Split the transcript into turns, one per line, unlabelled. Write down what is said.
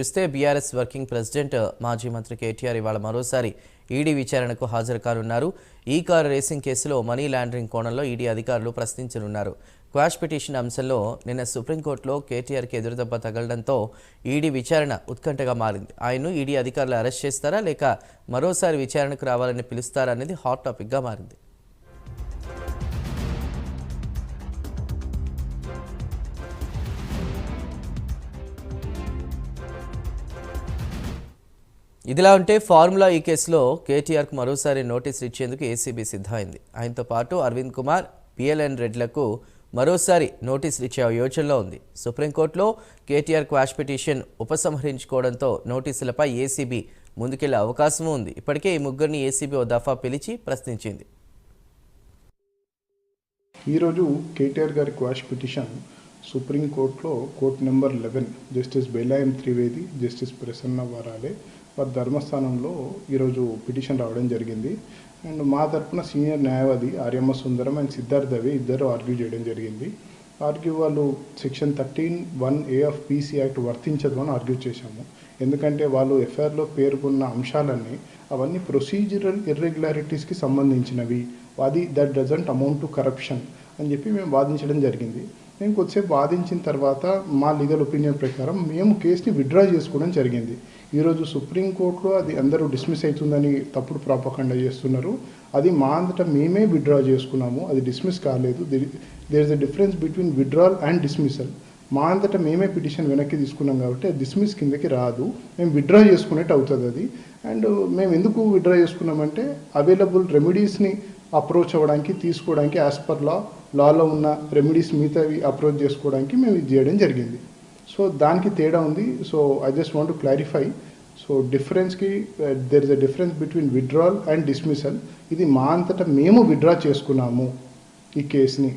చూస్తే BRS working president మాజీ మంత్రి కేటీఆర్ ఇవాళ మరోసారి ఈడీ విచారణకు హాజరు కానున్నారు. ఈ కారు రేసింగ్ కేసులో మనీ లాండరింగ్ కోణంలో ఈడీ అధికారులు ప్రశ్నించనున్నారు. క్వాష్ పిటిషన్ అంశంలో నిన్న సుప్రీంకోర్టులో కేటీఆర్కి ఎదురుదెబ్బ తగలడంతో ఈడీ విచారణ ఉత్కంఠగా మారింది. ఆయన్ను ఈడీ అధికారులు అరెస్ట్ చేస్తారా లేక మరోసారి విచారణకు రావాలని పిలుస్తారా అనేది హాట్ టాపిక్గా మారింది. ఇదిలా ఉంటే ఫార్ములా ఈ కేసులో కేటీఆర్కు మరోసారి నోటీసులు ఇచ్చేందుకు ఏసీబీ సిద్ధమైంది. ఆయనతో పాటు అరవింద్ కుమార్, పిఎల్ఎన్ రెడ్లకు మరోసారి నోటీసులు ఇచ్చే యోచనలో ఉంది. సుప్రీంకోర్టులో కేటీఆర్ క్వాష్ పిటిషన్ ఉపసంహరించుకోవడంతో నోటీసులపై ఏసీబీ ముందుకెళ్లే అవకాశం ఉంది. ఇప్పటికే ఈ ముగ్గురిని ఏసీబీ ఓ దఫా పిలిచి ప్రశ్నించింది.
ఈరోజు కేటీఆర్ గారి క్వాష్ పిటిషన్ సుప్రీంకోర్టులో court number 11 justice Bela M Trivedi, justice Prasanna Varale వారి ధర్మస్థానంలో ఈరోజు పిటిషన్ రావడం జరిగింది. అండ్ మా తరఫున సీనియర్ న్యాయవాది ఆర్యమ్మ సుందరం అండ్ సిద్ధార్థ్ దవే ఇద్దరు ఆర్గ్యూ చేయడం జరిగింది. వాళ్ళు section 13(1)A of PC act వర్తించదు అని ఆర్గ్యూ చేశాము. ఎందుకంటే వాళ్ళు ఎఫ్ఐఆర్లో పేర్కొన్న అంశాలన్నీ అవన్నీ ప్రొసీజరల్ ఇర్రెగ్యులారిటీస్కి సంబంధించినవి, అది that doesn't amount to corruption అని చెప్పి మేము వాదించడం జరిగింది. మేము కొద్దిసేపు వాదించిన తర్వాత మా లీగల్ ఒపీనియన్ ప్రకారం మేము కేసుని విత్డ్రా చేసుకోవడం జరిగింది. ఈరోజు సుప్రీంకోర్టులో అది అందరూ డిస్మిస్ అవుతుందని తప్పుడు ప్రాపకండా చేస్తున్నారు. అది మా అంతటా మేమే విత్డ్రా చేసుకున్నాము, అది డిస్మిస్ కాలేదు. There is a difference between withdrawal and dismissal. మా అంతటా మేమే పిటిషన్ వెనక్కి తీసుకున్నాం కాబట్టి అది డిస్మిస్ కిందకి రాదు, మేము విత్డ్రా చేసుకునేట్టు అవుతుంది అది. అండ్ మేము ఎందుకు విత్డ్రా చేసుకున్నామంటే అవైలబుల్ రెమెడీస్ని అప్రోచ్ అవ్వడానికి, తీసుకోవడానికి యాజ్ పర్ లాలో ఉన్న రెమెడీస్ మిగతావి అప్రోచ్ చేసుకోవడానికి మేము ఇది చేయడం జరిగింది. సో దానికి తేడా ఉంది. So I just want to clarify. So డిఫరెన్స్కి there is a difference between withdrawal and dismissal. ఇది మా అంతటా మేము విత్డ్రా చేసుకున్నాము ఈ కేసుని.